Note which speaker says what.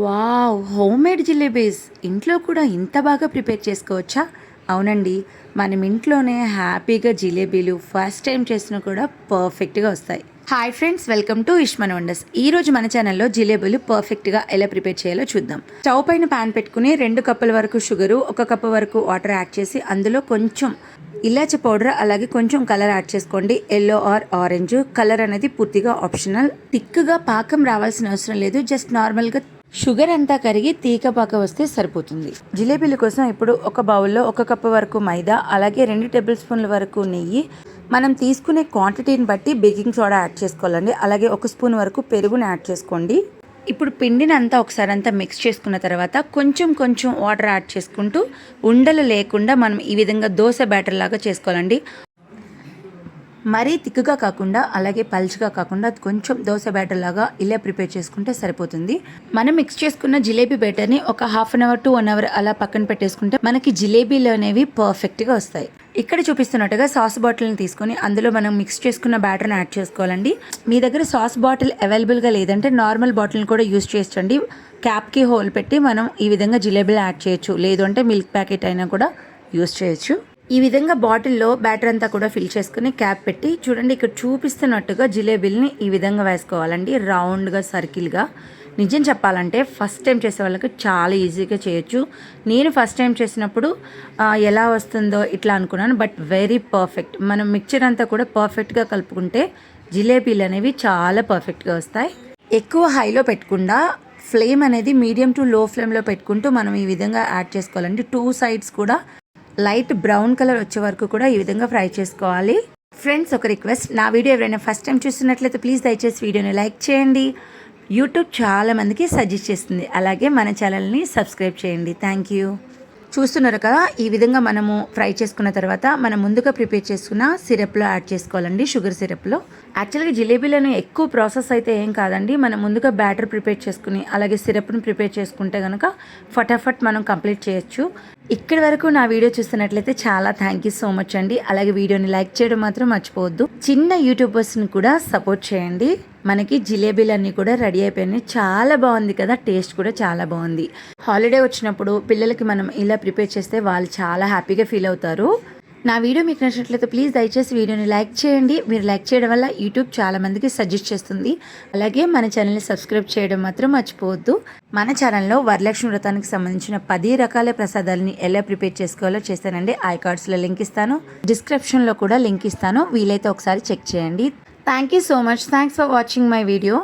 Speaker 1: Wow! Homemade jalebis ఇంట్లో కూడా ఇంత బాగా ప్రిపేర్ చేసుకోవచ్చా? అవునండి. మనం ఇంట్లోనే హ్యాపీగా జిలేబీలు ఫస్ట్ టైం చేసినా కూడా పర్ఫెక్ట్‌గా వస్తాయి. హాయ్ ఫ్రెండ్స్, వెల్కమ్ టు ఇష్మన్ వండర్స్. ఈరోజు మన ఛానల్లో జిలేబీలు పర్ఫెక్ట్‌గా ఎలా ప్రిపేర్ చేయాలో చూద్దాం. స్టవ్ పైన పాన్ పెట్టుకుని 2 కప్పుల వరకు షుగరు, 1 కప్పు వరకు వాటర్ యాడ్ చేసి అందులో కొంచెం ఇలాచి పౌడర్ అలాగే కొంచెం కలర్ యాడ్ చేసుకోండి. ఎల్లో ఆర్ ఆరెంజ్ కలర్ అనేది పూర్తిగా ఆప్షనల్. థిక్‌గా పాకం రావాల్సిన అవసరం లేదు. జస్ట్ నార్మల్‌గా షుగర్ అంతా కరిగి తీగ పాక వస్తే సరిపోతుంది. జిలేబీల కోసం ఇప్పుడు ఒక బౌల్లో 1 కప్పు వరకు మైదా అలాగే 2 టేబుల్ స్పూన్ల వరకు నెయ్యి, మనం తీసుకునే క్వాంటిటీని బట్టి బేకింగ్ సోడా యాడ్ చేసుకోవాలండి. అలాగే 1 స్పూన్ వరకు పెరుగుని యాడ్ చేసుకోండి. ఇప్పుడు పిండిని అంతా ఒకసారి అంతా మిక్స్ చేసుకున్న తర్వాత కొంచెం కొంచెం వాటర్ యాడ్ చేసుకుంటూ ఉండలు లేకుండా మనం ఈ విధంగా దోశ బ్యాటర్ లాగా చేసుకోవాలండి. మరీ తిక్కుగా కాకుండా అలాగే పల్చగా కాకుండా కొంచెం దోశ బ్యాటర్ లాగా ఇలా ప్రిపేర్ చేసుకుంటే సరిపోతుంది. మనం మిక్స్ చేసుకున్న జిలేబీ బ్యాటర్ని ఒక half an hour to 1 hour అలా పక్కన పెట్టేసుకుంటే మనకి జిలేబీలు అనేవి పర్ఫెక్ట్గా వస్తాయి. ఇక్కడ చూపిస్తున్నట్టుగా సాస్ బాటిల్ని తీసుకొని అందులో మనం మిక్స్ చేసుకున్న బ్యాటర్ని యాడ్ చేసుకోవాలండి. మీ దగ్గర సాస్ బాటిల్ అవైలబుల్గా లేదంటే నార్మల్ బాటిల్ని కూడా యూస్ చేయొచ్చండి. క్యాప్కి హోల్ పెట్టి మనం ఈ విధంగా జిలేబీలు యాడ్ చేయొచ్చు. లేదు అంటే మిల్క్ ప్యాకెట్ అయినా కూడా యూస్ చేయొచ్చు. ఈ విధంగా బాటిల్లో బ్యాటర్ అంతా కూడా ఫిల్ చేసుకుని క్యాప్ పెట్టి చూడండి, ఇక్కడ చూపిస్తున్నట్టుగా జిలేబీలని ఈ విధంగా వేసుకోవాలండి. రౌండ్గా సర్కిల్గా. నిజం చెప్పాలంటే ఫస్ట్ టైం చేసే వాళ్ళకి చాలా ఈజీగా చేయొచ్చు. నేను ఫస్ట్ టైం చేసినప్పుడు ఎలా వస్తుందో ఇట్లా అనుకున్నాను, బట్ వెరీ పర్ఫెక్ట్. మనం మిక్చర్ అంతా కూడా పర్ఫెక్ట్గా కలుపుకుంటే జిలేబీలు అనేవి చాలా పర్ఫెక్ట్గా వస్తాయి. ఎక్కువ హైలో పెట్టకుండా ఫ్లేమ్ అనేది మీడియం టు లో ఫ్లేమ్లో పెట్టుకుంటూ మనం ఈ విధంగా యాడ్ చేసుకోవాలండి. 2 సైడ్స్ కూడా లైట్ బ్రౌన్ కలర్ వచ్చే వరకు కూడా ఈ విధంగా ఫ్రై చేసుకోవాలి. ఫ్రెండ్స్, ఒక రిక్వెస్ట్, నా వీడియో ఎవరైనా ఫస్ట్ టైం చూస్తున్నట్లయితే ప్లీజ్ దయచేసి వీడియోని లైక్ చేయండి. యూట్యూబ్ చాలా మందికి సజెస్ట్ చేస్తుంది. అలాగే మన ఛానల్ని సబ్స్క్రైబ్ చేయండి. Thank you. చూస్తున్నారు కదా, ఈ విధంగా మనము ఫ్రై చేసుకున్న తర్వాత మనం ముందుగా ప్రిపేర్ చేసుకున్న సిరప్లో యాడ్ చేసుకోవాలండి. షుగర్ సిరప్లో యాక్చువల్గా జిలేబీలను ఎక్కువ ప్రాసెస్ అయితే ఏం కాదండి. మనం ముందుగా బ్యాటర్ ప్రిపేర్ చేసుకుని అలాగే సిరప్ని ప్రిపేర్ చేసుకుంటే కనుక ఫటాఫట్ మనం కంప్లీట్ చేయొచ్చు. ఇక్కడి వరకు నా వీడియో చూస్తున్నట్లయితే చాలా థ్యాంక్ యూ సో మచ్ అండి. అలాగే వీడియోని లైక్ చేయడం మాత్రం మర్చిపోవద్దు. చిన్న యూట్యూబర్స్ని కూడా సపోర్ట్ చేయండి. మనకి జిలేబీలన్నీ కూడా రెడీ అయిపోయినాయి. చాలా బాగుంది కదా, టేస్ట్ కూడా చాలా బాగుంది. హాలిడే వచ్చినప్పుడు పిల్లలకి మనం ఇలా ప్రిపేర్ చేస్తే వాళ్ళు చాలా హ్యాపీగా ఫీల్ అవుతారు. నా వీడియో మీకు నచ్చినట్లయితే ప్లీజ్ దయచేసి వీడియోని లైక్ చేయండి. మీరు లైక్ చేయడం వల్ల యూట్యూబ్ చాలా మందికి సజెస్ట్ చేస్తుంది. అలాగే మన ఛానల్ని సబ్స్క్రైబ్ చేయడం మాత్రం మర్చిపోవద్దు. మన ఛానల్లో వరలక్ష్మి వ్రతానికి సంబంధించిన 10 రకాల ప్రసాదాలని ఎలా ప్రిపేర్ చేసుకోవాలో చేస్తానండి. ఐ కార్డ్స్లో లింక్ ఇస్తాను, డిస్క్రిప్షన్లో కూడా లింక్ ఇస్తాను. వీలైతే ఒకసారి చెక్ చేయండి. Thank you so much. Thanks for watching my video.